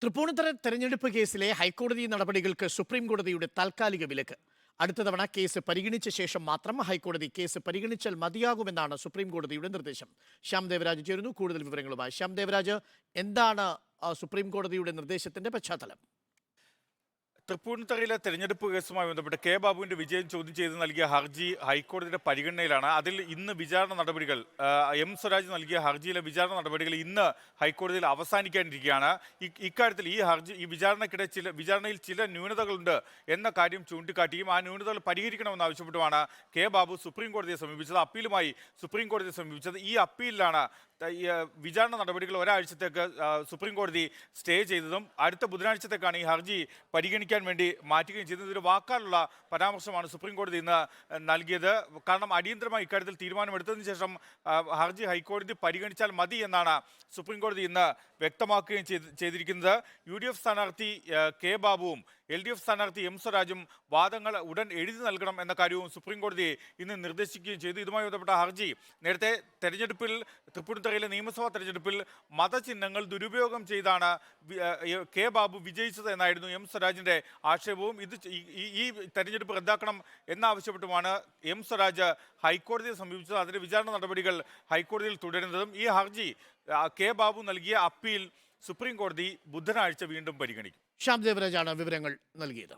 തൃപ്പൂണിത്തുറ തെരഞ്ഞെടുപ്പ് കേസിലെ ഹൈക്കോടതി നടപടികൾക്ക് സുപ്രീം കോടതിയുടെ താൽക്കാലിക വിലക്ക്. അടുത്ത തവണ കേസ് പരിഗണിച്ച ശേഷം മാത്രം ഹൈക്കോടതി കേസ് പരിഗണിച്ചാൽ മതിയാകുമെന്നാണ് സുപ്രീം കോടതിയുടെ നിർദ്ദേശം. ശ്യാം ദേവരാജ് ചേരുന്നു കൂടുതൽ വിവരങ്ങളുമായി. ശ്യാം ദേവരാജ്, എന്താണ് സുപ്രീം കോടതിയുടെ നിർദ്ദേശത്തിന്റെ പശ്ചാത്തലം? തൃപ്പൂണിത്തുറയിലെ തെരഞ്ഞെടുപ്പ് കേസുമായി ബന്ധപ്പെട്ട് കെ ബാബുവിന്റെ വിജയം ചോദ്യം ചെയ്ത് നൽകിയ ഹർജി ഹൈക്കോടതിയുടെ പരിഗണനയിലാണ്. അതിൽ ഇന്ന് വിചാരണ നടപടികൾ, എം സ്വരാജ് നൽകിയ ഹർജിയിലെ വിചാരണ നടപടികൾ ഇന്ന് ഹൈക്കോടതിയിൽ അവസാനിക്കാനിരിക്കുകയാണ്. ഇക്കാര്യത്തിൽ ഈ വിചാരണയിൽ ചില ന്യൂനതകളുണ്ട് എന്ന കാര്യം ചൂണ്ടിക്കാട്ടിയും ആ ന്യൂനതകൾ പരിഹരിക്കണമെന്ന് ആവശ്യപ്പെട്ടുമാണ് കെ ബാബു സുപ്രീം കോടതിയെ സമീപിച്ചത്. അപ്പീലുമായി സുപ്രീം കോടതിയെ സമീപിച്ചത്. ഈ അപ്പീലിലാണ് വിചാരണ നടപടികൾ ഒരാഴ്ചത്തേക്ക് സുപ്രീം കോടതി സ്റ്റേ ചെയ്തതും അടുത്ത ബുധനാഴ്ചത്തേക്കാണ് ഈ ഹർജി പരിഗണിക്കാൻ വേണ്ടി മാറ്റുകയും ചെയ്തത്. ഒരു വാക്കാലുള്ള പരാമർശമാണ് സുപ്രീം കോടതി ഇന്ന് നൽകിയത്. കാരണം അടിയന്തരമായി ഇക്കാര്യത്തിൽ തീരുമാനമെടുത്തതിന് ശേഷം ഹർജി ഹൈക്കോടതി പരിഗണിച്ചാൽ മതി എന്നാണ് സുപ്രീം കോടതി ഇന്ന് വ്യക്തമാക്കുകയും ചെയ്തിരിക്കുന്നത്. UDF സ്ഥാനാർത്ഥി കെ ബാബുവും LDF സ്ഥാനാർത്ഥി എം സ്വരാജും വാദങ്ങൾ ഉടൻ എഴുതി നൽകണം എന്ന കാര്യവും സുപ്രീം കോടതി ഇന്ന് നിർദ്ദേശിക്കുകയും ചെയ്തു. ഇതുമായി ബന്ധപ്പെട്ട ഹർജി നേരത്തെ തൃപ്പൂണിത്തുറയിലെ നിയമസഭാ തെരഞ്ഞെടുപ്പിൽ മതചിഹ്നങ്ങൾ ദുരുപയോഗം ചെയ്താണ് കെ ബാബു വിജയിച്ചത് എന്നായിരുന്നു എം സ്വരാജിന്റെ ആക്ഷേപവും. ഈ തെരഞ്ഞെടുപ്പ് റദ്ദാക്കണം എന്നാവശ്യപ്പെട്ടുമാണ് എം സ്വരാജ് ഹൈക്കോടതിയെ സമീപിച്ചത്. അതിന്റെ വിചാരണ നടപടികൾ ഹൈക്കോടതിയിൽ തുടരുന്നതും ഈ ഹർജി കെ ബാബു നൽകിയ അപ്പീൽ സുപ്രീം കോടതി ബുധനാഴ്ച വീണ്ടും പരിഗണിക്കും. ശ്യാം ദേവരാജാണ് വിവരങ്ങൾ നൽകിയത്.